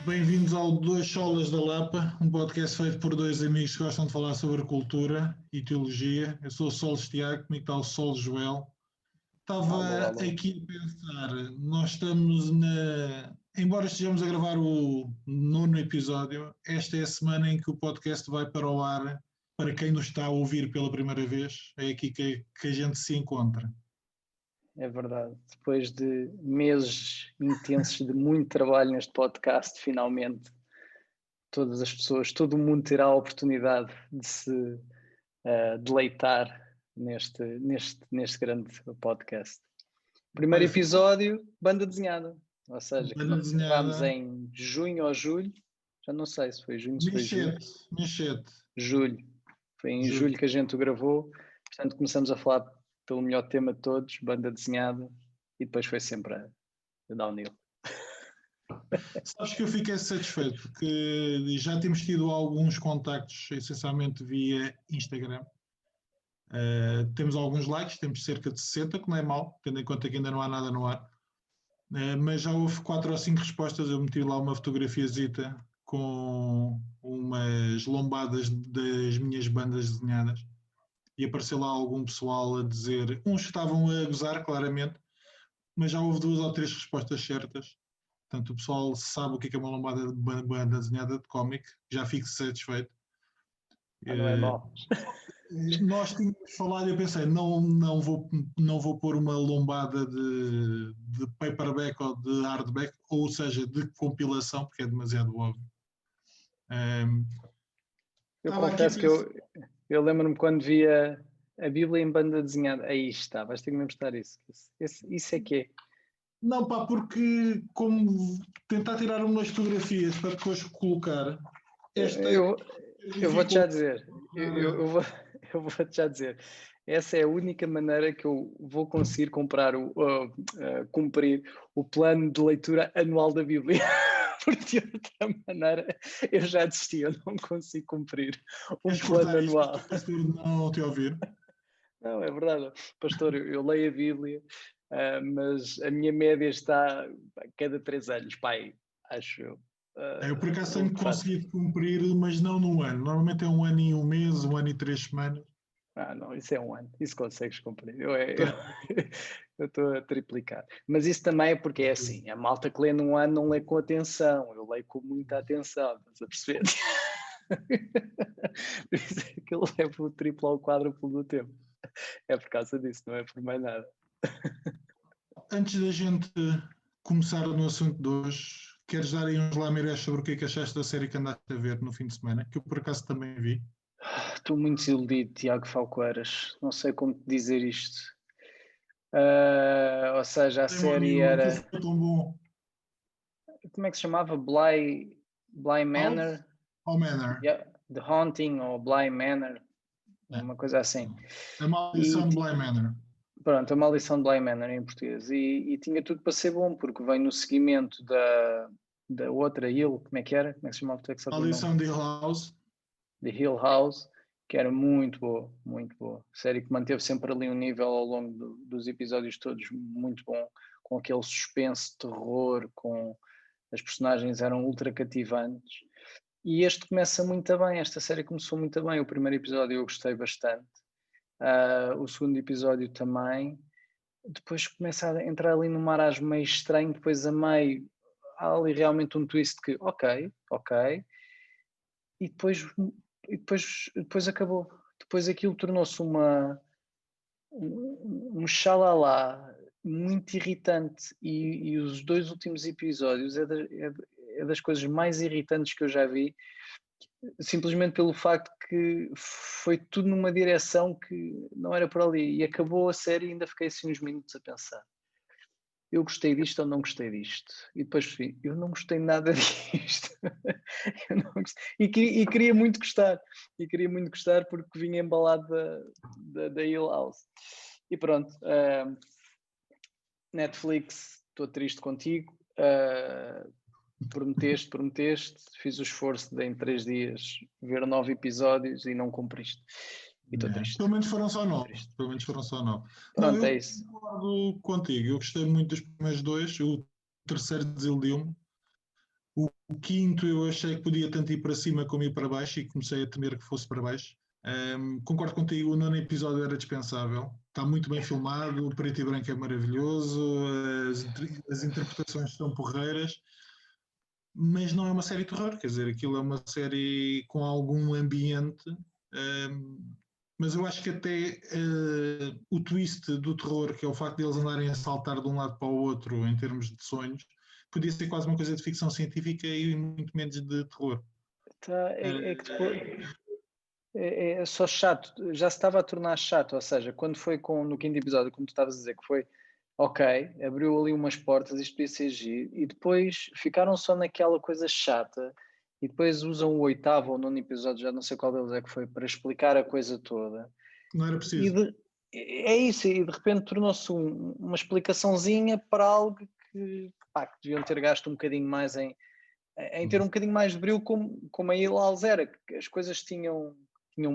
Bem-vindos ao Dois Solas da Lapa, um podcast feito por dois amigos que gostam de falar sobre cultura e teologia. Eu sou o Solos Tiago, comigo está o Solos Joel. Estava Alô. aqui a pensar, nós estamos Embora estejamos a gravar o 9º episódio, esta é a semana em que o podcast vai para o ar. Para quem nos está a ouvir pela primeira vez, é aqui que a gente se encontra. É verdade. Depois de meses intensos de muito trabalho neste podcast, finalmente todas as pessoas, todo o mundo terá a oportunidade de se deleitar neste grande podcast. Primeiro episódio, banda desenhada. Ou seja, Banda gravámos desenhada. em junho ou julho. Já não sei se foi junho, se foi julho. Julho. Foi em julho que a gente o gravou. Portanto, começamos a falar pelo melhor tema de todos, banda desenhada, e depois foi sempre a downhill. Sabes que eu fiquei satisfeito porque já temos tido alguns contactos, essencialmente via Instagram. Temos alguns likes, temos cerca de 60, que não é mau, tendo em conta que ainda não há nada no ar. Mas já houve 4 ou 5 respostas. Eu meti lá uma fotografiazita com umas lombadas das minhas bandas desenhadas e apareceu lá algum pessoal a dizer, uns estavam a gozar claramente, mas já houve 2 ou 3 respostas certas. Portanto, o pessoal sabe o que é uma lombada de banda desenhada de cómic, já fico satisfeito. Não é mau. Nós tínhamos falado e eu pensei, não vou pôr uma lombada de paperback ou de hardback, ou seja, de compilação, porque é demasiado óbvio. Eu confesso que eu lembro-me quando via a Bíblia em banda desenhada. Aí está, vais ter que me mostrar isso. Isso é que é. Não, pá, porque como tentar tirar umas fotografias para depois colocar. Eu vou-te já dizer. Eu vou-te já dizer. Essa é a única maneira que eu vou conseguir cumprir o plano de leitura anual da Bíblia. Porque de outra maneira eu já desisti, eu não consigo cumprir um plano anual. Não te ouvir. Não, é verdade. Pastor, eu leio a Bíblia, mas a minha média está a cada 3 anos, pai, acho eu. Eu por acaso tenho conseguido cumprir, mas não num ano. Normalmente é 1 ano e 1 mês, 1 ano e 3 semanas. Não, isso é 1 ano, isso consegues cumprir. Eu estou a triplicar. Mas isso também é porque é assim, a malta que lê num ano não lê com atenção, eu leio com muita atenção, estás a perceber? Por isso é que eu levo o triplo ou o quádruplo do tempo. É por causa disso, não é por mais nada. Antes da gente começar no assunto de hoje, queres dar aí uns lamirés sobre o que é que achaste da série que andaste a ver no fim de semana? Que eu por acaso também vi. Estou muito desiludido, Tiago Falcoeiras. Não sei como te dizer isto. Ou seja, a série era... Tão bom. Como é que se chamava? Bly Manor? Ou Manor. Yeah, The Haunting ou Bly Manor. Uma coisa assim. A Maldição de Bly Manor. Pronto, a Maldição de Bly Manor em português. E tinha tudo para ser bom, porque vem no seguimento da outra Hill. Como é que era? Como é que se chamava? Maldição de Hill House. The Hill House, que era muito boa, muito boa. Série que manteve sempre ali um nível ao longo dos episódios todos muito bom, com aquele suspense, terror, com as personagens eram ultra cativantes. E este começa muito bem, esta série começou muito bem. O primeiro episódio eu gostei bastante, o segundo episódio também. Depois começa a entrar ali num marasmo meio estranho, depois a meio há ali realmente um twist que ok, e depois acabou. Depois aquilo tornou-se um xalala muito irritante e os 2 últimos episódios é das coisas mais irritantes que eu já vi, simplesmente pelo facto que foi tudo numa direção que não era por ali e acabou a série e ainda fiquei assim uns minutos a pensar, eu gostei disto ou não gostei disto? E depois eu não gostei nada disto. E queria muito gostar. E queria muito gostar porque vinha embalado da Hill House. E pronto. Netflix, estou triste contigo. Prometeste. Fiz o esforço de em 3 dias ver 9 episódios e não cumpriste. E estou triste. Pelo menos foram só 9. Pronto, não, é isso. Concordo contigo. Eu gostei muito dos primeiros 2. O terceiro desiludiu-me. O quinto eu achei que podia tanto ir para cima como ir para baixo e comecei a temer que fosse para baixo. Concordo contigo, o nono episódio era dispensável. Está muito bem filmado, o preto e branco é maravilhoso, as interpretações são porreiras, mas não é uma série de terror, quer dizer, aquilo é uma série com algum ambiente, mas eu acho que até o twist do terror, que é o facto de eles andarem a saltar de um lado para o outro em termos de sonhos, podia ser quase uma coisa de ficção científica e muito menos de terror. Tá, é que depois é só chato, já se estava a tornar chato, ou seja, quando foi no quinto episódio, como tu estavas a dizer, que foi ok, abriu ali umas portas, isto podia ser giro, e depois ficaram só naquela coisa chata, e depois usam o oitavo ou nono episódio, já não sei qual deles é que foi, para explicar a coisa toda. Não era E preciso. é isso, e de repente tornou-se uma explicaçãozinha para algo que deviam ter gasto um bocadinho mais em ter um bocadinho mais de brilho, como a Hilal era, que as coisas tinham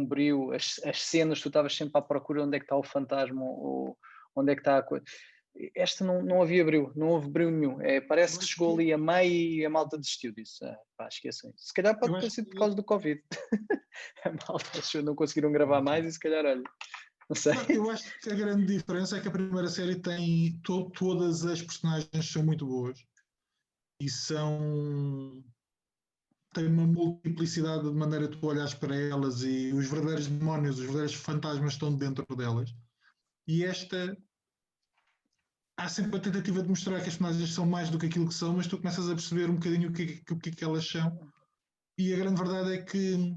brilho, as cenas, tu estavas sempre à procura onde é que está o fantasma ou onde é que está a coisa. Esta não havia brilho, não houve brilho nenhum. Parece que chegou ali a meio e a malta desistiu disso. Esqueçam isso. Se calhar pode ter sido por causa do Covid. A malta não conseguiram gravar mais e se calhar, olha, não sei. Não, eu acho que a grande diferença é que a primeira série tem todas as personagens são muito boas e tem uma multiplicidade de maneira de tu olhares para elas e os verdadeiros demónios, os verdadeiros fantasmas estão dentro delas. E esta há sempre a tentativa de mostrar que as personagens são mais do que aquilo que são, mas tu começas a perceber um bocadinho o que elas são. E a grande verdade é que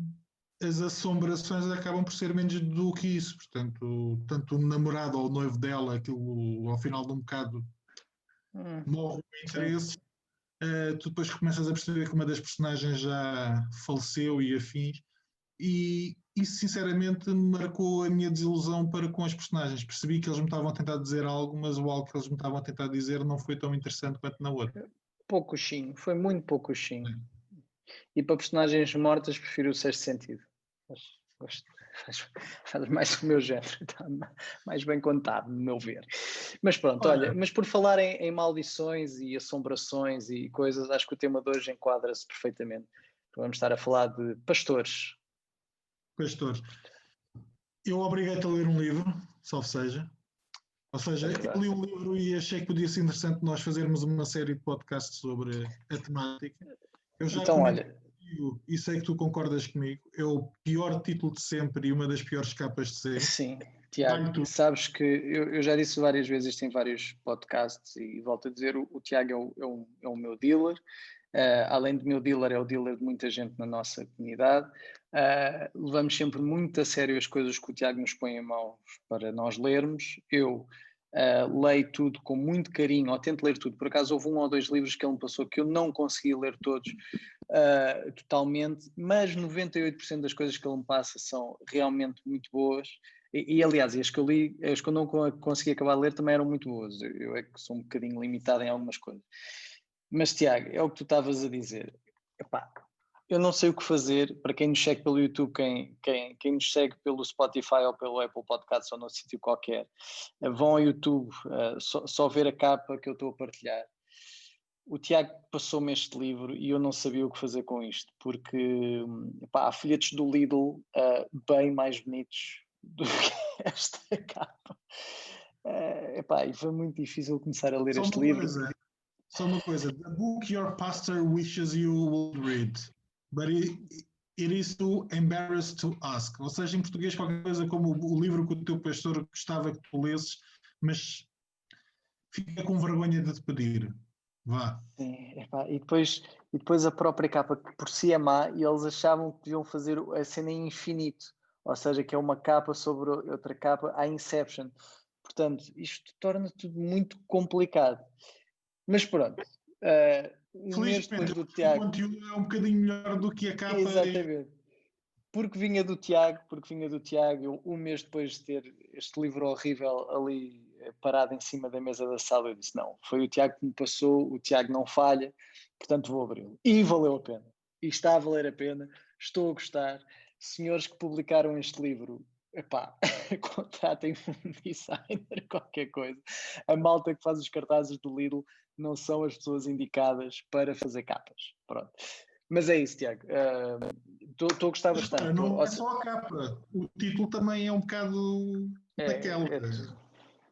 as assombrações acabam por ser menos do que isso. Portanto, tanto o namorado ou o noivo dela, aquilo ao final de um bocado morre o interesse. Tu depois começas a perceber que uma das personagens já faleceu e afins. E isso sinceramente marcou a minha desilusão para com as personagens. Percebi que eles me estavam a tentar dizer algo, mas o algo que eles me estavam a tentar dizer não foi tão interessante quanto na outra. Pouco chinho, foi muito pouco chinho. E para personagens mortas prefiro o Sexto Sentido. Faz mais o meu género, está mais bem contado, no meu ver. Mas pronto, olha, mas por falar em maldições e assombrações e coisas, acho que o tema de hoje enquadra-se perfeitamente. Vamos estar a falar de pastores. Pastores. Eu obriguei-te a ler um livro, salvo seja. Ou seja, eu li um livro e achei que podia ser interessante nós fazermos uma série de podcasts sobre a temática. Eu já então, olha, contigo, e sei que tu concordas comigo, é o pior título de sempre e uma das piores capas de sempre. Sim, Tiago, sabes que eu já disse várias vezes isto em vários podcasts e volto a dizer, o Tiago é o meu dealer. Além de meu dealer, é o dealer de muita gente na nossa comunidade. Levamos sempre muito a sério as coisas que o Tiago nos põe em mãos para nós lermos. Eu leio tudo com muito carinho, ou tento ler tudo. Por acaso houve um ou dois livros que ele me passou que eu não consegui ler todos totalmente, mas 98% das coisas que ele me passa são realmente muito boas. Aliás, as que eu li, as que eu não consegui acabar de ler também eram muito boas. Eu é que sou um bocadinho limitado em algumas coisas. Mas, Tiago, é o que tu estavas a dizer. Epá, eu não sei o que fazer. Para quem nos segue pelo YouTube, quem nos segue pelo Spotify ou pelo Apple Podcasts ou num sítio qualquer, vão ao YouTube só ver a capa que eu estou a partilhar. O Tiago passou-me este livro e eu não sabia o que fazer com isto, porque há folhetos do Lidl bem mais bonitos do que esta capa. E foi muito difícil começar a ler este livro. Só uma coisa, the book your pastor wishes you would read, but it is too embarrassed to ask. Ou seja, em português qualquer coisa como o livro que o teu pastor gostava que tu lesses, mas fica com vergonha de te pedir. Vá. Sim, e depois a própria capa, que por si é má, e eles achavam que podiam fazer a cena em infinito, ou seja, que é uma capa sobre outra capa, a Inception. Portanto, isto torna tudo muito complicado. Mas pronto, um mês depois do Tiago... O conteúdo é um bocadinho melhor do que a capa. Exatamente. Porque vinha do Tiago, eu, um mês depois de ter este livro horrível ali parado em cima da mesa da sala, eu disse, não, foi o Tiago que me passou, o Tiago não falha, portanto vou abri-lo. E valeu a pena. E está a valer a pena, estou a gostar. Senhores que publicaram este livro, epá, contratem um designer, qualquer coisa. A malta que faz os cartazes do Lidl não são as pessoas indicadas para fazer capas. Pronto. Mas é isso, Tiago. Estou a gostar Mas bastante. não é só a capa, o título também é um bocado daquela.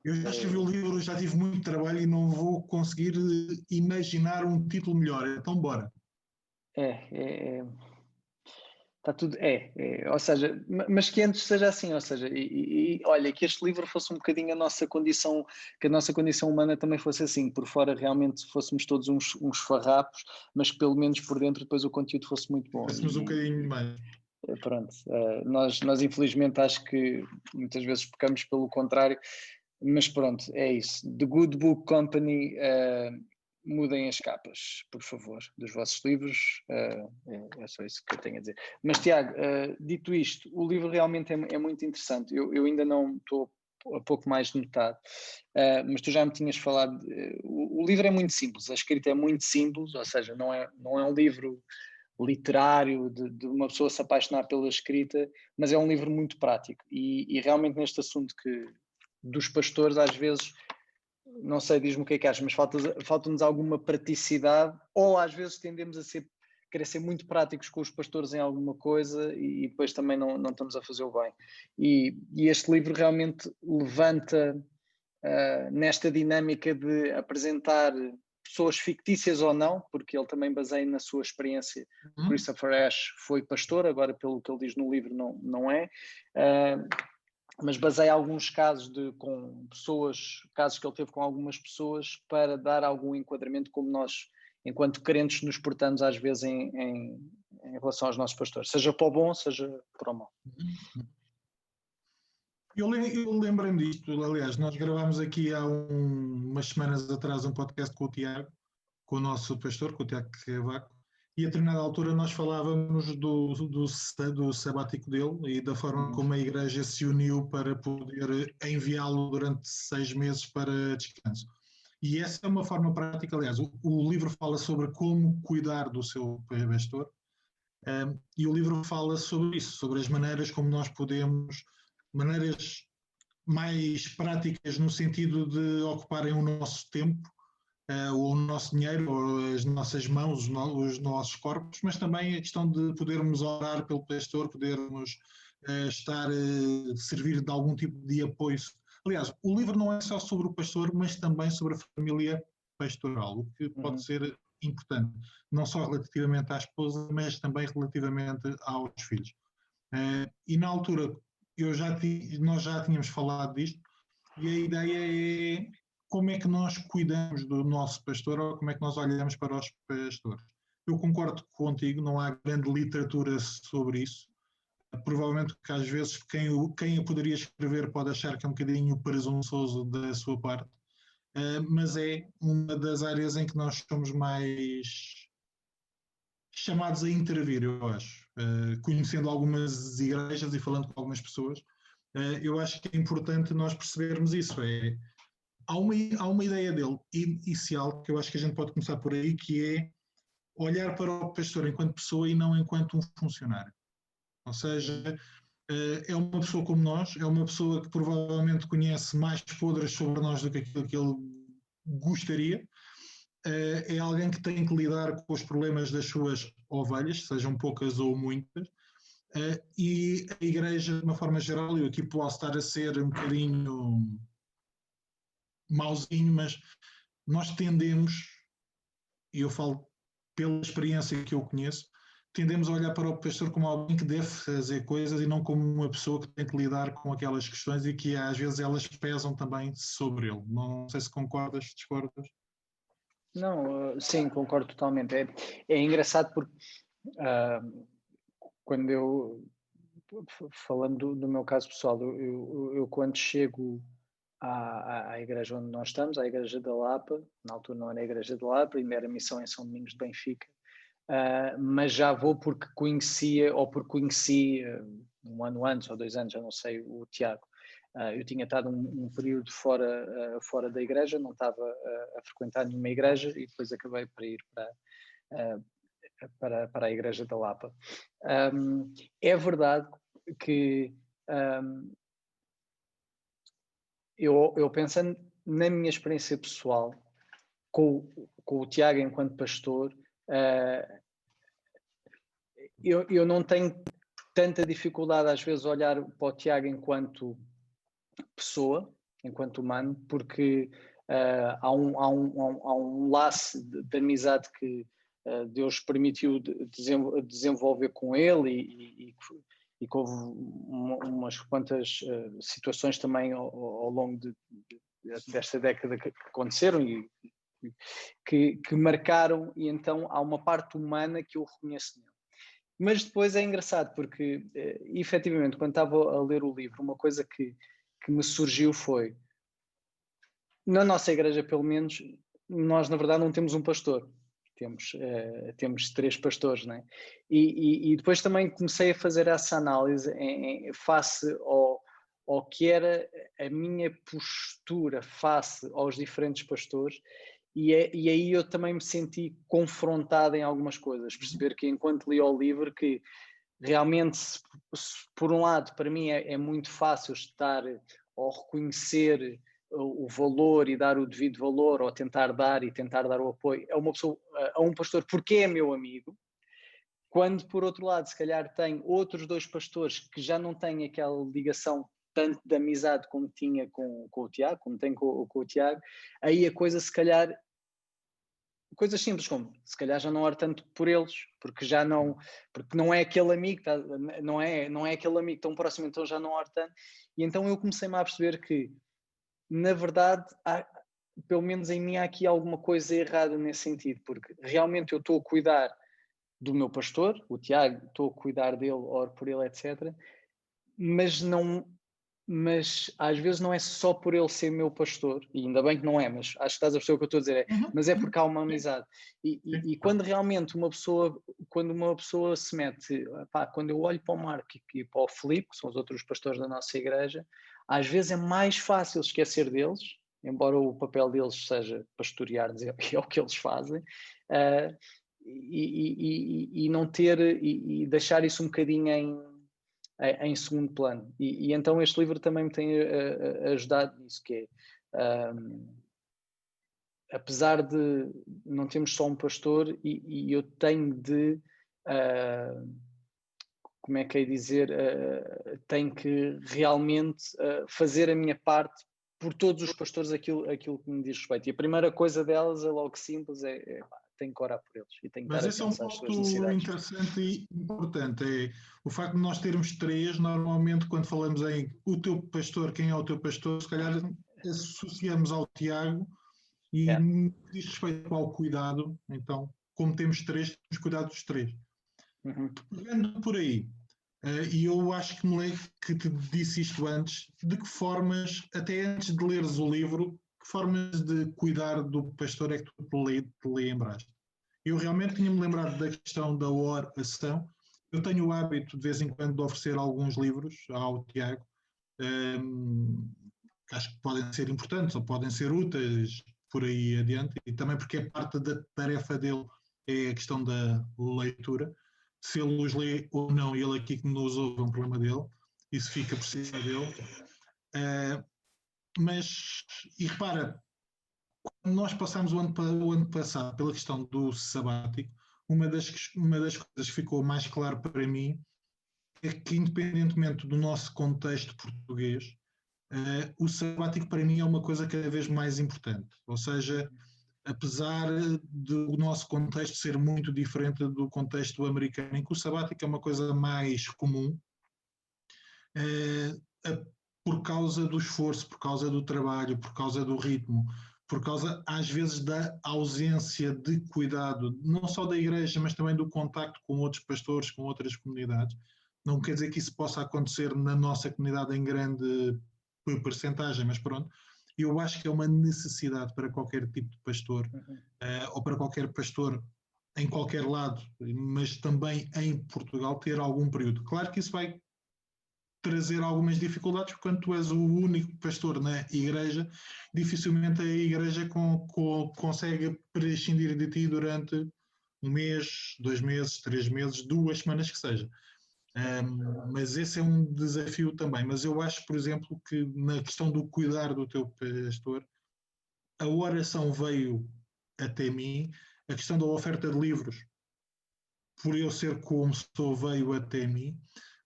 Eu já escrevi o livro, já tive muito trabalho e não vou conseguir imaginar um título melhor, então bora. Está tudo, ou seja, mas que antes seja assim, ou seja, olha, que este livro fosse um bocadinho a nossa condição, que a nossa condição humana também fosse assim, por fora realmente fôssemos todos uns farrapos, mas que pelo menos por dentro depois o conteúdo fosse muito bom. Fôssemos um bocadinho mais. Pronto, nós infelizmente acho que muitas vezes pecamos pelo contrário, mas pronto, é isso. The Good Book Company, mudem as capas, por favor, dos vossos livros. É só isso que eu tenho a dizer. Mas, Tiago, dito isto, o livro realmente é muito interessante. Eu ainda não estou a pouco mais de metade, mas tu já me tinhas falado. O livro é muito simples, a escrita é muito simples, ou seja, não é um livro literário de uma pessoa se apaixonar pela escrita, mas é um livro muito prático. E realmente neste assunto dos pastores, às vezes, não sei, diz-me o que é que achas, mas falta-nos alguma praticidade, ou às vezes tendemos a querer ser muito práticos com os pastores em alguma coisa e depois também não estamos a fazer o bem. E este livro realmente levanta nesta dinâmica de apresentar pessoas fictícias ou não, porque ele também baseia na sua experiência. Christopher Ash foi pastor, agora pelo que ele diz no livro não é, mas baseia alguns casos com pessoas, casos que ele teve com algumas pessoas, para dar algum enquadramento como nós, enquanto crentes, nos portamos às vezes em relação aos nossos pastores, seja para o bom, seja para o mau. Eu lembrei-me disto, aliás, nós gravámos aqui há umas semanas atrás um podcast com o Tiago, com o nosso pastor, com o Tiago Cavaco, e a determinada altura nós falávamos do sabático dele e da forma como a igreja se uniu para poder enviá-lo durante 6 meses para descanso. E essa é uma forma prática, aliás, o livro fala sobre como cuidar do seu pastor, e o livro fala sobre isso, sobre as maneiras como nós podemos, maneiras mais práticas no sentido de ocuparem o nosso tempo, ou o nosso dinheiro, ou as nossas mãos, os nossos corpos, mas também a questão de podermos orar pelo pastor, podermos servir de algum tipo de apoio. Aliás, o livro não é só sobre o pastor, mas também sobre a família pastoral, o que pode ser importante, não só relativamente à esposa, mas também relativamente aos filhos. E na altura, nós já tínhamos falado disto, e a ideia é como é que nós cuidamos do nosso pastor ou como é que nós olhamos para os pastores. Eu concordo contigo, não há grande literatura sobre isso. Provavelmente que às vezes quem o poderia escrever pode achar que é um bocadinho presunçoso da sua parte, mas é uma das áreas em que nós somos mais chamados a intervir, eu acho. Conhecendo algumas igrejas e falando com algumas pessoas, eu acho que é importante nós percebermos isso. Há uma ideia dele inicial que eu acho que a gente pode começar por aí, que é olhar para o pastor enquanto pessoa e não enquanto um funcionário. Ou seja, é uma pessoa como nós, é uma pessoa que provavelmente conhece mais podres sobre nós do que aquilo que ele gostaria. É alguém que tem que lidar com os problemas das suas ovelhas, sejam poucas ou muitas, e a igreja, de uma forma geral, eu aqui posso estar a ser um bocadinho mauzinho, mas nós tendemos, e eu falo pela experiência que eu conheço, tendemos a olhar para o pastor como alguém que deve fazer coisas e não como uma pessoa que tem que lidar com aquelas questões e que às vezes elas pesam também sobre ele. Não sei se concordas, discordas. Não, sim, concordo totalmente. É engraçado porque quando falando do meu caso pessoal, eu quando chego à igreja onde nós estamos, à igreja da Lapa, na altura não era a igreja da Lapa, ainda era missão em São Domingos de Benfica, mas já vou porque conhecia, ou porque conheci um ano antes ou 2 anos, já não sei, o Tiago. Eu tinha estado um período fora da igreja, não estava a frequentar nenhuma igreja e depois acabei por ir para a igreja da Lapa. É verdade que eu pensando na minha experiência pessoal com o Tiago enquanto pastor, eu não tenho tanta dificuldade às vezes a olhar para o Tiago enquanto pessoa, enquanto humano, porque há um laço de amizade que Deus permitiu desenvolver com ele e que houve umas quantas situações também ao longo desta década que aconteceram e que marcaram, e então há uma parte humana que eu reconheço nele. Mas depois é engraçado porque, efetivamente, quando estava a ler o livro, uma coisa que me surgiu foi, na nossa igreja pelo menos, nós na verdade não temos um pastor, temos 3 pastores, não é? E depois também comecei a fazer essa análise face ao que era a minha postura face aos diferentes pastores, e aí eu também me senti confrontado em algumas coisas, perceber que enquanto li o livro que realmente, por um lado, para mim é muito fácil estar ou reconhecer o valor e dar o devido valor, ou tentar dar o apoio a uma pessoa, a um pastor, porque é meu amigo, quando por outro lado, se calhar tem outros 2 pastores que já não têm aquela ligação tanto de amizade como tinha com o Tiago, como tem com o Tiago, aí a coisa se calhar, coisas simples como, se calhar já não oro tanto por eles, porque não é aquele amigo, não é aquele amigo tão próximo, então já não oro tanto, e então eu comecei-me a perceber que, na verdade, pelo menos em mim há aqui alguma coisa errada nesse sentido, porque realmente eu estou a cuidar do meu pastor, o Tiago, estou a cuidar dele, oro por ele, etc., mas às vezes não é só por ele ser meu pastor, e ainda bem que não é, mas acho que estás a perceber o que eu estou a dizer, mas é porque há uma amizade. E quando realmente quando uma pessoa se mete, quando eu olho para o Marco e para o Filipe, que são os outros pastores da nossa igreja, às vezes é mais fácil esquecer deles, embora o papel deles seja pastorear-nos, é o que eles fazem, e não ter, e deixar isso um bocadinho em segundo plano. E então este livro também me tem ajudado nisso, que é, apesar de não termos só um pastor, e eu tenho de, como é que é dizer, tenho que realmente fazer a minha parte por todos os pastores aquilo que me diz respeito. E a primeira coisa delas é logo simples, tenho que orar por eles e tenho que Mas dar esse é um atenção às suas ponto necessidades. interessante e importante, é o facto de nós termos 3, normalmente quando falamos em o teu pastor, quem é o teu pastor, se calhar associamos ao Tiago e no que diz respeito ao cuidado, então, como temos 3, temos cuidado dos 3. Pegando por aí, e eu acho que te disse isto antes, de que formas, até antes de leres o livro, que formas de cuidar do pastor é que tu te lembraste? Eu realmente tinha-me lembrado da questão da oração. Eu tenho o hábito, de vez em quando, de oferecer alguns livros ao Tiago, que acho que podem ser importantes ou podem ser úteis por aí adiante, e também porque é parte da tarefa dele, é a questão da leitura. Se ele os lê ou não, ele aqui que nos ouve é um problema dele, isso fica por cima dele. Mas, e repara, quando nós passamos o ano passado pela questão do sabático, uma das coisas que ficou mais claro para mim é que, independentemente do nosso contexto português, o sabático para mim é uma coisa cada vez mais importante. Ou seja, apesar do nosso contexto ser muito diferente do contexto americano, em que o sabático é uma coisa mais comum, por causa do esforço, por causa do trabalho, por causa do ritmo, por causa, às vezes, da ausência de cuidado, não só da igreja, mas também do contacto com outros pastores, com outras comunidades. Não quer dizer que isso possa acontecer na nossa comunidade em grande percentagem, mas pronto. Eu acho que é uma necessidade para qualquer tipo de pastor, ou para qualquer pastor em qualquer lado, mas também em Portugal, ter algum período. Claro que isso vai trazer algumas dificuldades, porque quando tu és o único pastor na igreja, dificilmente a igreja consegue prescindir de ti durante 1 mês, 2 meses, 3 meses, 2 semanas que seja. Mas esse é um desafio também. Mas eu acho, por exemplo, que na questão do cuidar do teu pastor, a oração veio até mim, a questão da oferta de livros, por eu ser como sou, veio até mim,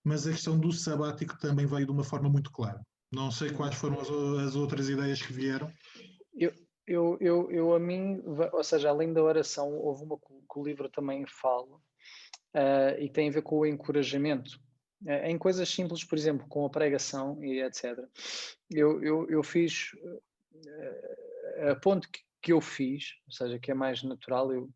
mas a questão do sabático também veio de uma forma muito clara. Não sei quais foram as outras ideias que vieram. A mim, ou seja, além da oração, houve uma que o livro também fala, e tem a ver com o encorajamento. Em coisas simples, por exemplo, com a pregação e etc. Eu fiz a ponto que eu fiz, ou seja, que é mais natural. Eu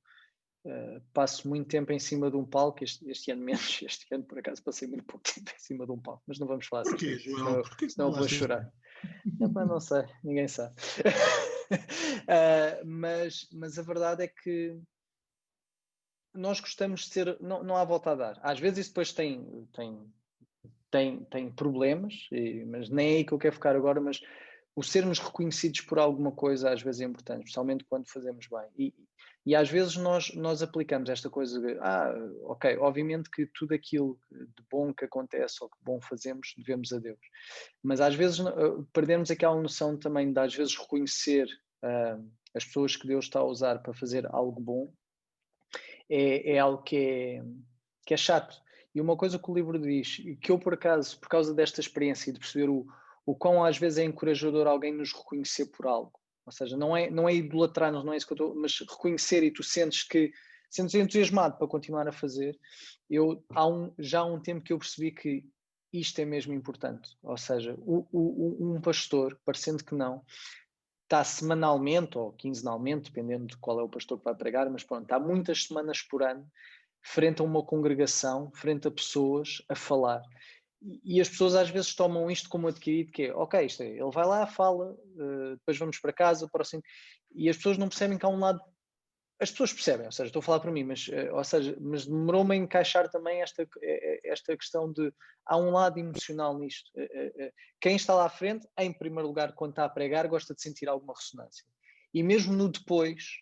passo muito tempo em cima de um palco, este ano menos, este ano por acaso passei muito pouco tempo em cima de um palco, mas não vamos falar Porquê, assim, Joel? Porquê que senão não eu vou falaste isto? chorar. Não sei, ninguém sabe. Mas a verdade é que nós gostamos de ser, não há volta a dar. Às vezes isso depois tem problemas, mas nem é aí que eu quero ficar agora, mas o sermos reconhecidos por alguma coisa às vezes é importante, especialmente quando fazemos bem. E às vezes nós aplicamos esta coisa de, ok, obviamente que tudo aquilo de bom que acontece ou que bom fazemos, devemos a Deus. Mas às vezes perdemos aquela noção também de às vezes reconhecer as pessoas que Deus está a usar para fazer algo bom, é algo que é chato. E uma coisa que o livro diz, e que eu por acaso, por causa desta experiência e de perceber o quão às vezes é encorajador alguém nos reconhecer por algo, ou seja, não é idolatrar-nos, não é isso que eu estou, mas reconhecer, e tu sentes entusiasmado para continuar a fazer. Já há um tempo que eu percebi que isto é mesmo importante, ou seja, um pastor, parecendo que não, está semanalmente ou quinzenalmente, dependendo de qual é o pastor que vai pregar, mas pronto, está muitas semanas por ano frente a uma congregação, frente a pessoas, a falar. E as pessoas às vezes tomam isto como adquirido, que é, ok, ele vai lá, fala, depois vamos para casa, próximo. E as pessoas não percebem que há um lado. As pessoas percebem, ou seja, estou a falar para mim, mas demorou-me a encaixar também esta questão de há um lado emocional nisto. Quem está lá à frente, em primeiro lugar, quando está a pregar, gosta de sentir alguma ressonância. E mesmo no depois,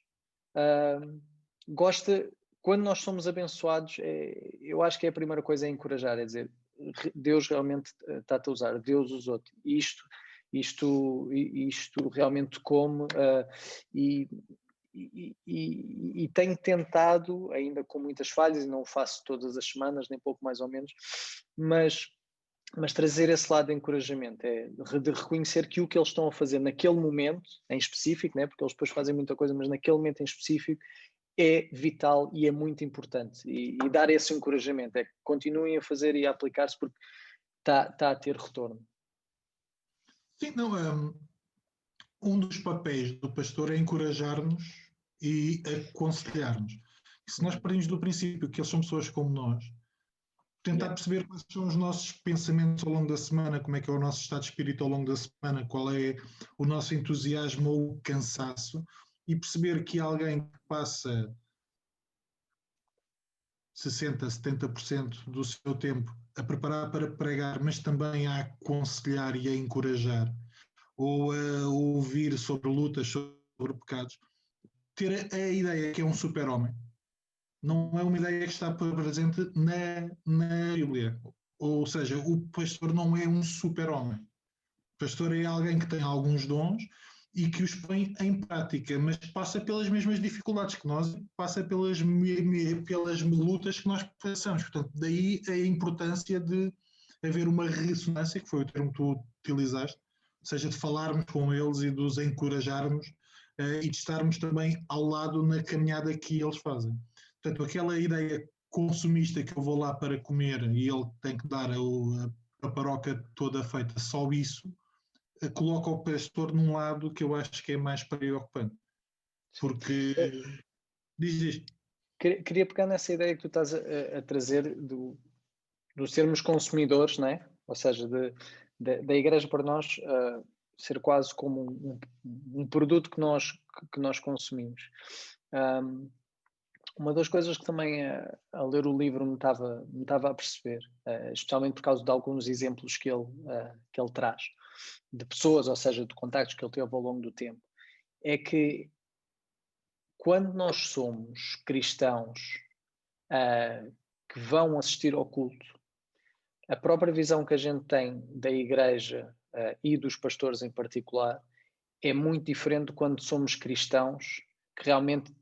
gosta, quando nós somos abençoados, eu acho que é a primeira coisa a encorajar, é dizer, Deus realmente está-te a usar, Deus usou-te. Isto realmente como, e tenho tentado, ainda com muitas falhas, e não o faço todas as semanas, nem pouco mais ou menos, mas trazer esse lado de encorajamento, de reconhecer que o que eles estão a fazer naquele momento em específico, né, porque eles depois fazem muita coisa, mas naquele momento em específico é vital e é muito importante, e dar esse encorajamento, que continuem a fazer e a aplicar-se, porque está a ter retorno. Sim, não, um dos papéis do pastor é encorajar-nos e aconselhar-nos. E se nós partimos do princípio que eles são pessoas como nós, tentar perceber quais são os nossos pensamentos ao longo da semana, como é que é o nosso estado de espírito ao longo da semana, qual é o nosso entusiasmo ou o cansaço, e perceber que alguém que passa 60%, 70% do seu tempo a preparar para pregar, mas também a aconselhar e a encorajar, ou a ouvir sobre lutas, sobre pecados, ter a ideia que é um super-homem. Não é uma ideia que está presente na Bíblia. Ou seja, o pastor não é um super-homem. O pastor é alguém que tem alguns dons e que os põe em prática, mas passa pelas mesmas dificuldades que nós, passa pelas lutas que nós passamos. Portanto, daí a importância de haver uma ressonância, que foi o termo que tu utilizaste, ou seja, de falarmos com eles e de os encorajarmos e de estarmos também ao lado na caminhada que eles fazem. Portanto, aquela ideia consumista que eu vou lá para comer e ele tem que dar a paróquia toda feita, só isso, coloca o pastor num lado que eu acho que é mais preocupante. Porque diz isto. Queria pegar nessa ideia que tu estás a trazer do sermos consumidores, não é? Ou seja, da igreja para nós ser quase como um produto que nós consumimos. Uma das coisas que também a ler o livro me estava a perceber, especialmente por causa de alguns exemplos que ele traz, de pessoas, ou seja, de contactos que ele teve ao longo do tempo, é que quando nós somos cristãos que vão assistir ao culto, a própria visão que a gente tem da igreja e dos pastores em particular é muito diferente quando somos cristãos que realmente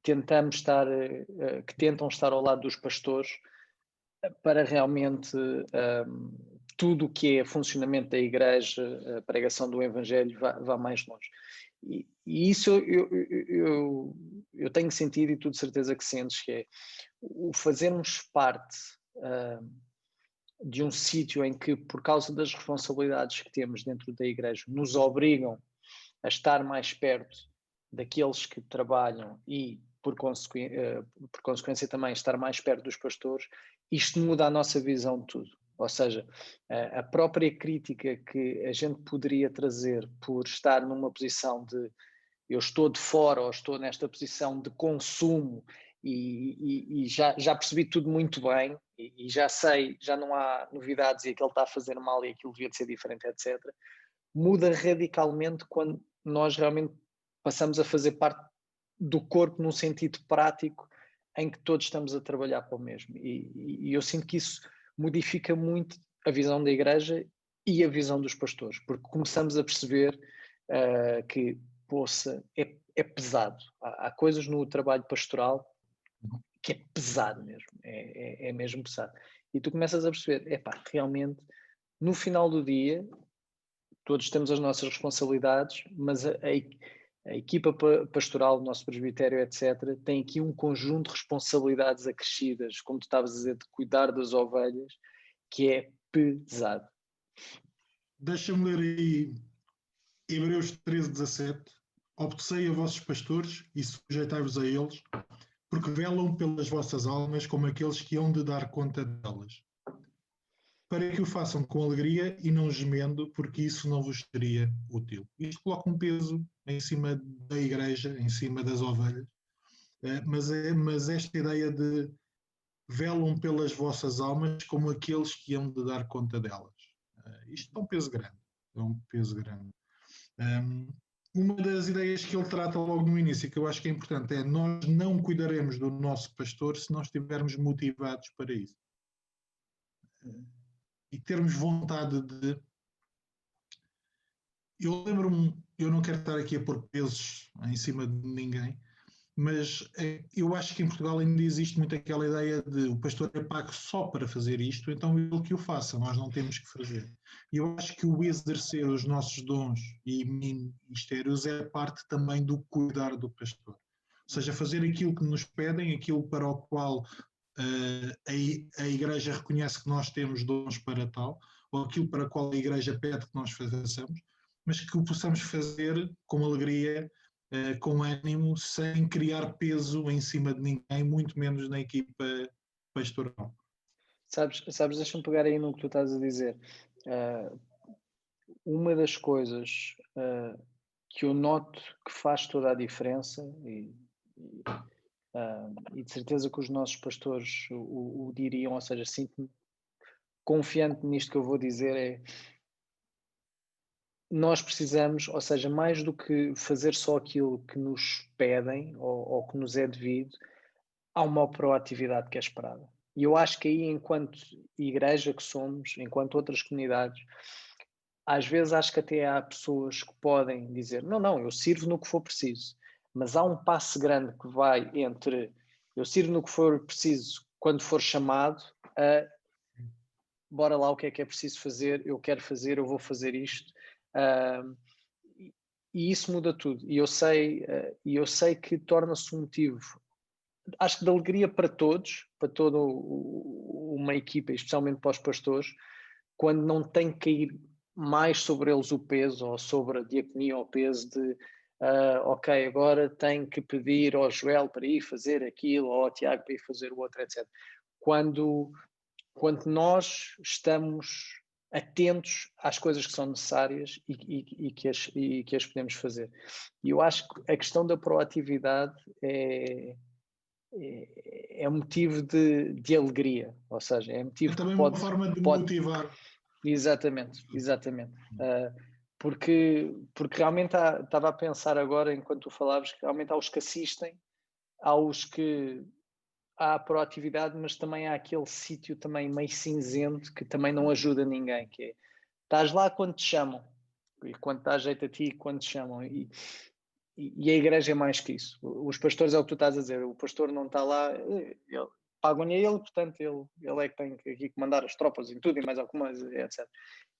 tentamos estar, que tentam estar ao lado dos pastores para realmente tudo o que é funcionamento da igreja, a pregação do evangelho vá mais longe. E isso eu tenho sentido, e tu de certeza que sentes, que é o fazermos parte de um sítio em que, por causa das responsabilidades que temos dentro da igreja, nos obrigam a estar mais perto daqueles que trabalham e, por consequência também, estar mais perto dos pastores, isto muda a nossa visão de tudo. Ou seja, a própria crítica que a gente poderia trazer por estar numa posição de eu estou de fora ou estou nesta posição de consumo e já percebi tudo muito bem e já sei, já não há novidades e aquele está a fazer mal e aquilo devia de ser diferente, etc. Muda radicalmente quando nós realmente passamos a fazer parte do corpo num sentido prático em que todos estamos a trabalhar para o mesmo. E eu sinto que isso modifica muito a visão da igreja e a visão dos pastores, porque começamos a perceber que, poça, é pesado. Há coisas no trabalho pastoral que é pesado mesmo, é mesmo pesado. E tu começas a perceber, epá, realmente, no final do dia, todos temos as nossas responsabilidades, mas a equipa pastoral, o nosso presbitério, etc., tem aqui um conjunto de responsabilidades acrescidas, como tu estavas a dizer, de cuidar das ovelhas, que é pesado. Deixa-me ler aí Hebreus 13:17. Obedecei a vossos pastores e sujeitai-vos a eles, porque velam pelas vossas almas como aqueles que hão de dar conta delas, para que o façam com alegria e não gemendo, porque isso não vos seria útil. Isto coloca um peso em cima da igreja, em cima das ovelhas, mas esta ideia de velam pelas vossas almas como aqueles que hão de dar conta delas. Isto é um peso grande. É um peso grande. Uma das ideias que ele trata logo no início, que eu acho que é importante, é nós não cuidaremos do nosso pastor se nós estivermos motivados para isso. E termos vontade de... Eu lembro-me, eu não quero estar aqui a pôr pesos em cima de ninguém, mas eu acho que em Portugal ainda existe muito aquela ideia de o pastor é pago só para fazer isto, então ele que o faça, nós não temos que fazer. E eu acho que o exercer os nossos dons e ministérios é parte também do cuidar do pastor. Ou seja, fazer aquilo que nos pedem, aquilo para o qual a Igreja reconhece que nós temos dons para tal, ou aquilo para o qual a Igreja pede que nós façamos, mas que o possamos fazer com alegria, com ânimo, sem criar peso em cima de ninguém, muito menos na equipa pastoral. Sabes, deixa-me pegar aí no que tu estás a dizer. Uma das coisas que eu noto que faz toda a diferença, e de certeza que os nossos pastores o diriam, ou seja, sinto-me confiante nisto que eu vou dizer, é nós precisamos, ou seja, mais do que fazer só aquilo que nos pedem ou que nos é devido, há uma proatividade que é esperada. E eu acho que aí, enquanto igreja que somos, enquanto outras comunidades, às vezes acho que até há pessoas que podem dizer, não, eu sirvo no que for preciso, mas há um passo grande que vai entre eu sirvo no que for preciso quando for chamado a bora lá, o que é preciso fazer, eu quero fazer, eu vou fazer isto. E isso muda tudo. E eu sei que torna-se um motivo, acho que de alegria para todos, para toda uma equipa, especialmente para os pastores, quando não tem que cair mais sobre eles o peso, ou sobre a diaconia o peso de ok, agora tenho que pedir ao Joel para ir fazer aquilo, ou ao Tiago para ir fazer o outro, etc. Quando nós estamos atentos às coisas que são necessárias e que as podemos fazer. E eu acho que a questão da proatividade é motivo de alegria, ou seja, é motivo também que pode... uma forma de motivar. Exatamente. Porque realmente estava a pensar agora, enquanto tu falavas, que realmente há os que assistem, há os que há a proatividade, mas também há aquele sítio também meio cinzento que também não ajuda ninguém, que é, estás lá quando te chamam, e quando dá jeito a ti, quando te chamam, e a igreja é mais que isso. Os pastores é o que tu estás a dizer, o pastor não está lá, pagam-lhe a ele, portanto ele é que tem que comandar as tropas em tudo e mais alguma coisa, etc.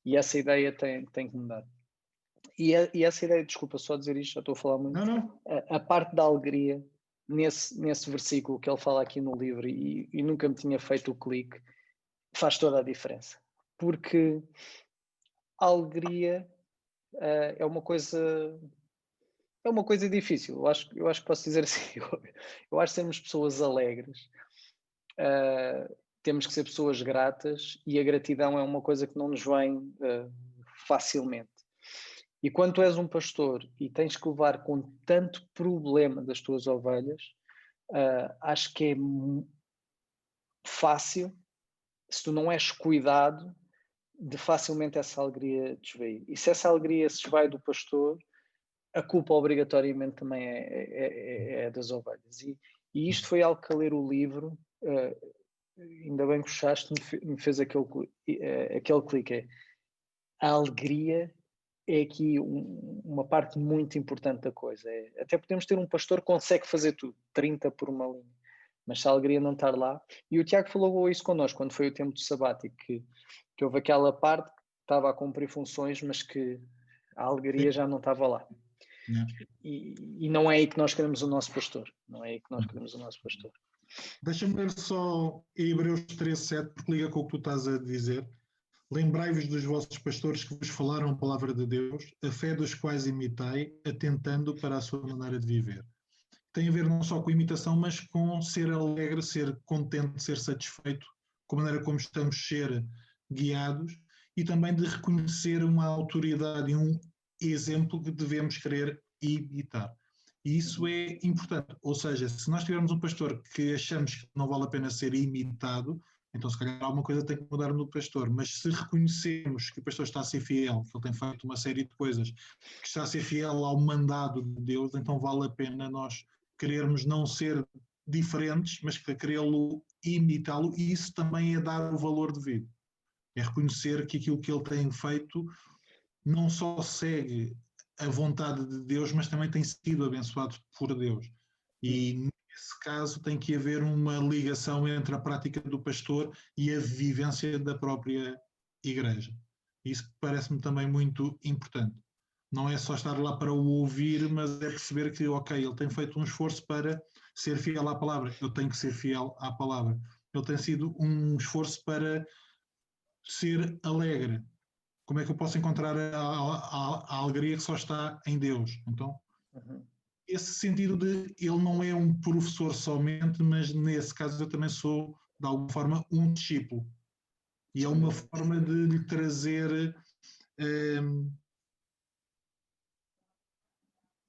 E essa ideia tem que mudar. E essa ideia, desculpa só dizer isto, já estou a falar muito, Não. a parte da alegria, nesse versículo que ele fala aqui no livro, e nunca me tinha feito o clique, faz toda a diferença. Porque a alegria é uma coisa difícil. Eu acho que posso dizer assim, eu acho que sermos pessoas alegres, temos que ser pessoas gratas, e a gratidão é uma coisa que não nos vem facilmente. E quando tu és um pastor e tens que levar com tanto problema das tuas ovelhas, acho que é fácil, se tu não és cuidado, de facilmente essa alegria desvair. E se essa alegria se esvai do pastor, a culpa obrigatoriamente também é das ovelhas. E isto foi algo que, a ler o livro, ainda bem que o Chaste me fez aquele clique. A alegria é aqui uma parte muito importante da coisa. Até podemos ter um pastor que consegue fazer tudo, 30 por uma linha, mas se a alegria não estar lá... E o Tiago falou isso connosco, quando foi o tempo do sabático, que houve aquela parte que estava a cumprir funções, mas que a alegria já não estava lá. E não é aí que nós queremos o nosso pastor. Não é aí que nós queremos o nosso pastor. Deixa-me ler só Hebreus 13:7, porque liga com o que tu estás a dizer. Lembrai-vos dos vossos pastores que vos falaram a palavra de Deus, a fé dos quais imitai, atentando para a sua maneira de viver. Tem a ver não só com a imitação, mas com ser alegre, ser contente, ser satisfeito com a maneira como estamos a ser guiados, e também de reconhecer uma autoridade e um exemplo que devemos querer imitar. E isso é importante. Ou seja, se nós tivermos um pastor que achamos que não vale a pena ser imitado, então se calhar alguma coisa tem que mudar no pastor. Mas se reconhecemos que o pastor está a ser fiel, que ele tem feito uma série de coisas, que está a ser fiel ao mandado de Deus, então vale a pena nós querermos não ser diferentes, mas querê-lo imitá-lo, e isso também é dar o valor devido. É reconhecer que aquilo que ele tem feito não só segue a vontade de Deus, mas também tem sido abençoado por Deus. E nesse caso tem que haver uma ligação entre a prática do pastor e a vivência da própria igreja. Isso parece-me também muito importante. Não é só estar lá para o ouvir, mas é perceber que, ok, ele tem feito um esforço para ser fiel à palavra. Eu tenho que ser fiel à palavra. Ele tem sido um esforço para ser alegre. Como é que eu posso encontrar a alegria que só está em Deus? Então, esse sentido de ele não é um professor somente, mas nesse caso eu também sou, de alguma forma, um discípulo. E é uma forma de lhe trazer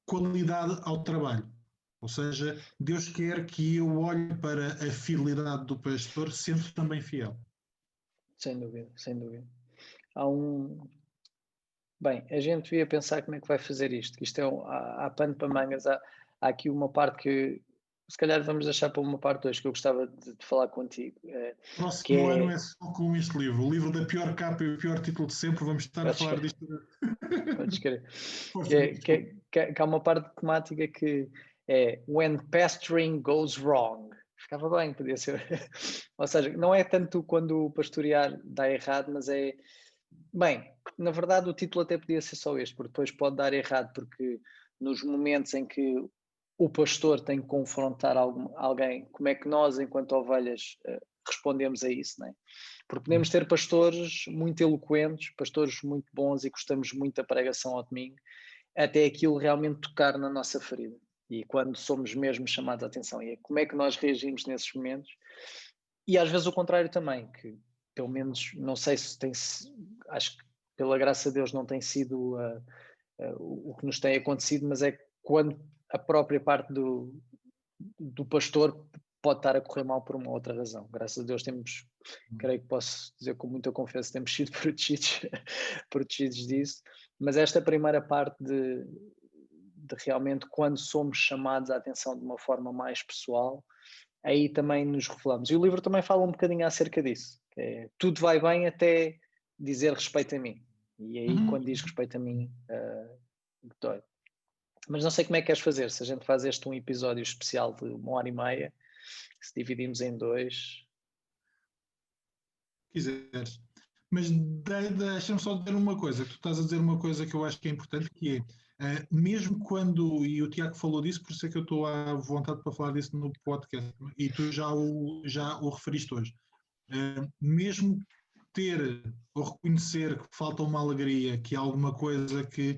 qualidade ao trabalho. Ou seja, Deus quer que eu olhe para a fidelidade do pastor sendo também fiel. Sem dúvida, sem dúvida. Bem, a gente devia pensar como é que vai fazer isto, que isto há pano para mangas, há aqui uma parte que se calhar vamos deixar para uma parte 2 que eu gostava de falar contigo. Próximo ano é só com este livro, o livro da pior capa e o pior título de sempre, vamos estar a falar disto. Podes querer. Que há uma parte temática que é When Pastoring Goes Wrong. Ficava bem, podia ser. Ou seja, não é tanto quando o pastorear dá errado, mas é... Bem, na verdade o título até podia ser só este, porque depois pode dar errado, porque nos momentos em que o pastor tem que confrontar alguém, como é que nós, enquanto ovelhas, respondemos a isso, não é? Porque podemos ter pastores muito eloquentes, pastores muito bons e gostamos muito da pregação ao domingo, até aquilo realmente tocar na nossa ferida. E quando somos mesmo chamados a atenção, e como é que nós reagimos nesses momentos? E às vezes o contrário também, que pelo menos, não sei se tem, acho que pela graça de Deus não tem sido o que nos tem acontecido, mas é quando a própria parte do pastor pode estar a correr mal por uma outra razão. Graças a Deus temos, creio que posso dizer com muita confiança, temos sido protegidos disso, mas esta primeira parte de realmente quando somos chamados à atenção de uma forma mais pessoal, aí também nos revelamos. E o livro também fala um bocadinho acerca disso, que é, tudo vai bem até dizer respeito a mim. E aí, quando diz respeito a mim, dói. Mas não sei como é que queres fazer, se a gente faz um episódio especial de 1h30, se dividimos em 2. Quiseres. Mas deixa-me só dizer uma coisa, tu estás a dizer uma coisa que eu acho que é importante, que é, mesmo quando, e o Tiago falou disso, por isso é que eu estou à vontade para falar disso no podcast, e tu já o referiste hoje, mesmo ter ou reconhecer que falta uma alegria, que há alguma coisa que,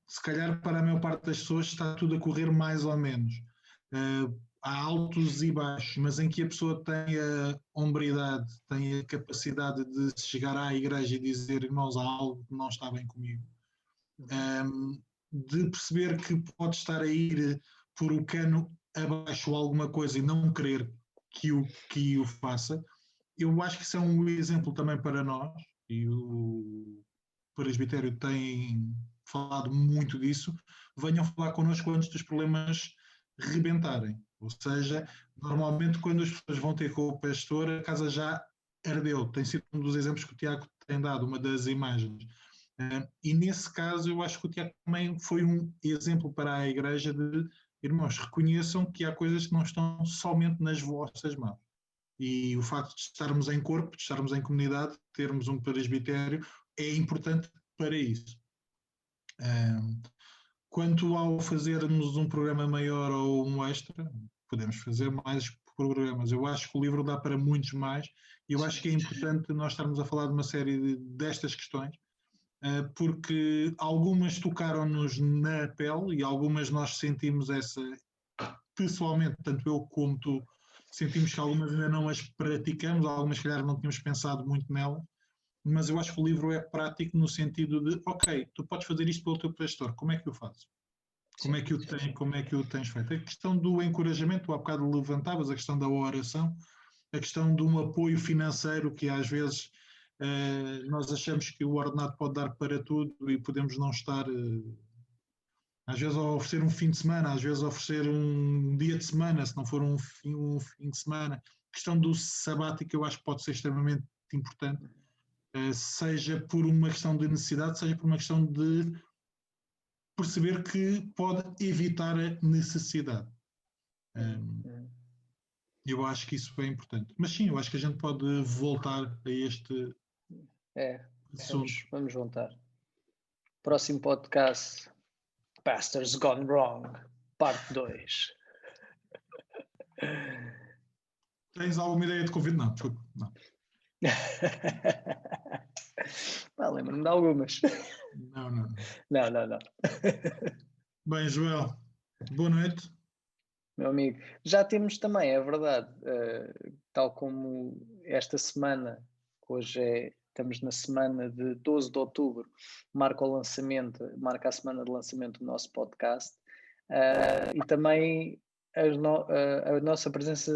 se calhar para a maior parte das pessoas está tudo a correr mais ou menos. Há altos e baixos, mas em que a pessoa tem a hombridade, tem a capacidade de chegar à igreja e dizer, irmãos, há algo que não está bem comigo. De perceber que pode estar a ir por o cano abaixo alguma coisa e não querer que o faça. Eu acho que isso é um exemplo também para nós, e o presbitério tem falado muito disso. Venham falar connosco antes dos problemas rebentarem. Ou seja, normalmente quando as pessoas vão ter com o pastor, a casa já ardeu. Tem sido um dos exemplos que o Tiago tem dado, uma das imagens. E nesse caso, eu acho que o Tiago também foi um exemplo para a igreja de, irmãos, reconheçam que há coisas que não estão somente nas vossas mãos. E o facto de estarmos em corpo, de estarmos em comunidade, termos um presbitério, é importante para isso. Quanto ao fazermos um programa maior ou um extra, podemos fazer mais programas. Eu acho que o livro dá para muitos mais e eu acho que é importante nós estarmos a falar de uma série destas questões, porque algumas tocaram-nos na pele e algumas nós sentimos essa, pessoalmente, tanto eu como tu, sentimos que algumas ainda não as praticamos, algumas, se calhar, não tínhamos pensado muito nelas, mas eu acho que o livro é prático no sentido de, ok, tu podes fazer isto pelo teu pastor, como é que o fazes? Como é que o tens feito? A questão do encorajamento, tu há bocado levantavas, a questão da oração, a questão de um apoio financeiro que às vezes nós achamos que o ordenado pode dar para tudo e podemos não estar, às vezes, a oferecer um fim de semana, às vezes a oferecer um dia de semana, se não for um fim de semana. A questão do sabático eu acho que pode ser extremamente importante, seja por uma questão de necessidade, seja por uma questão de perceber que pode evitar a necessidade. Eu acho que isso é importante. Mas sim, eu acho que a gente pode voltar a este assunto. Vamos voltar. Próximo podcast, Pastors Gone Wrong, parte 2. Tens alguma ideia de convite? Não, não. Lembro-me de algumas. Não. Bem, Joel, boa noite. Meu amigo, já temos também, é verdade, tal como esta semana, hoje estamos na semana de 12 de outubro, marca a semana de lançamento do nosso podcast, e também a nossa presença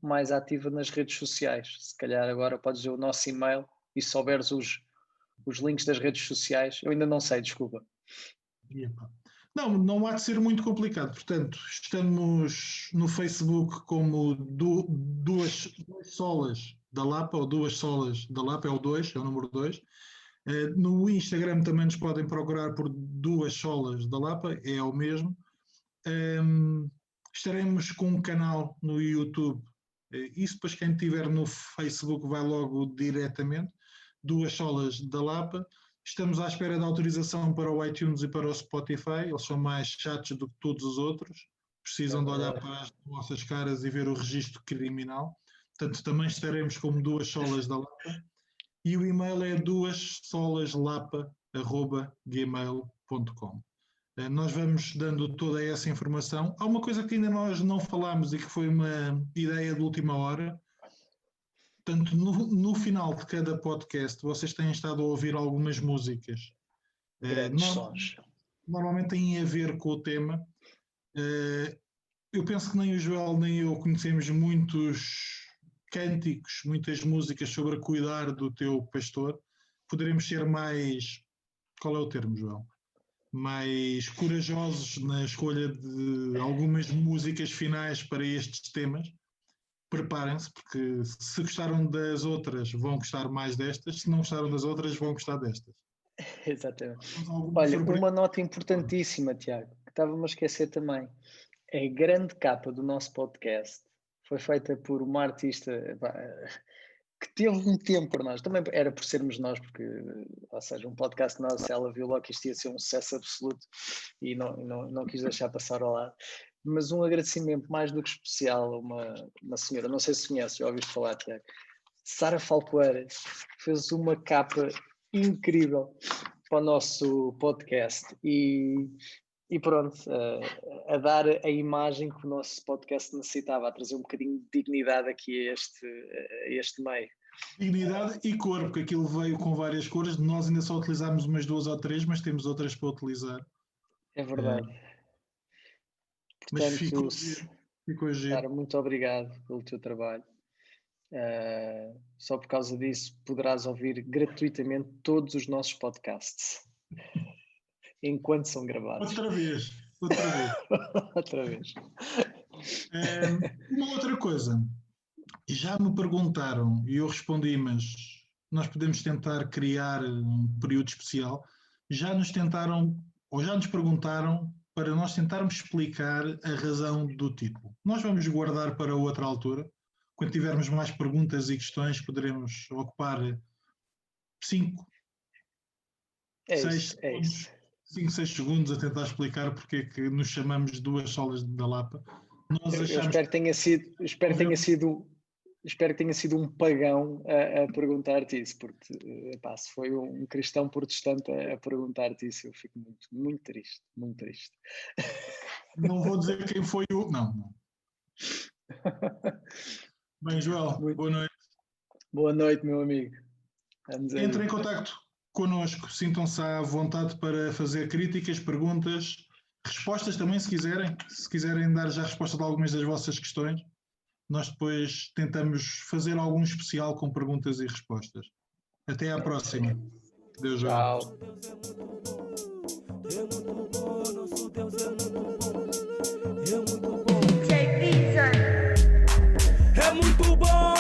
mais ativa nas redes sociais. Se calhar agora podes dizer o nosso e-mail e se souberes os links das redes sociais, eu ainda não sei, desculpa. Não há de ser muito complicado. Portanto, estamos no Facebook como duas solas da Lapa, ou duas solas da Lapa, é o 2, é o número 2. No Instagram também nos podem procurar por duas solas da Lapa, é o mesmo. Estaremos com um canal no YouTube. Isso depois quem tiver no Facebook vai logo diretamente. Duas solas da Lapa. Estamos à espera da autorização para o iTunes e para o Spotify. Eles são mais chatos do que todos os outros. Precisam de olhar para as nossas caras e ver o registro criminal. Portanto, também estaremos como duas solas da Lapa. E o e-mail é duassolaslapa@gmail.com. Nós vamos dando toda essa informação. Há uma coisa que ainda nós não falámos e que foi uma ideia de última hora. Portanto, no final de cada podcast, vocês têm estado a ouvir algumas músicas. Sons. Normalmente têm a ver com o tema. Eu penso que nem o Joel nem eu conhecemos muitos cânticos, muitas músicas sobre cuidar do teu pastor. Poderemos ser mais... Qual é o termo, Joel? Mais corajosos na escolha de algumas músicas finais para estes temas. preparem-se, porque se gostaram das outras, vão gostar mais destas. Se não gostaram das outras, vão gostar destas. Exatamente. Alguma Olha, surpresa? uma nota importantíssima, Tiago, que estava-me a esquecer também. A grande capa do nosso podcast foi feita por uma artista que teve um tempo por nós. Também era por sermos nós, porque, ou seja, um podcast nosso, ela viu logo que isto ia ser um sucesso absoluto e não quis deixar passar ao lado. Mas um agradecimento mais do que especial a uma senhora, não sei se conheces, já ouviste falar, Tiago. Sara Falcoeira fez uma capa incrível para o nosso podcast e pronto, a dar a imagem que o nosso podcast necessitava, a trazer um bocadinho de dignidade aqui a este meio. Dignidade e cor, porque aquilo veio com várias cores. Nós ainda só utilizámos umas 2 ou 3, mas temos outras para utilizar. É verdade. Mas Portanto, ficou giro. Sara, muito obrigado pelo teu trabalho. Só por causa disso poderás ouvir gratuitamente todos os nossos podcasts enquanto são gravados. Outra vez. Outra vez. Uma outra coisa, já me perguntaram e eu respondi, mas nós podemos tentar criar um período especial. Já nos perguntaram para nós tentarmos explicar a razão do título. Nós vamos guardar para outra altura. Quando tivermos mais perguntas e questões, poderemos ocupar 5, 6 segundos a tentar explicar porque é que nos chamamos Duas Solas da Lapa. Eu espero que tenha sido um pagão a perguntar-te isso, porque se foi um cristão protestante a perguntar-te isso, eu fico muito, muito triste, muito triste. Não vou dizer quem foi o... Não. Bem, Joel, boa noite. Boa noite, meu amigo. Entrem em contacto connosco, sintam-se à vontade para fazer críticas, perguntas, respostas também, se quiserem dar já resposta de algumas das vossas questões. Nós depois tentamos fazer algum especial com perguntas e respostas. Até à próxima. Deus, Joel. Tchau. É muito bom.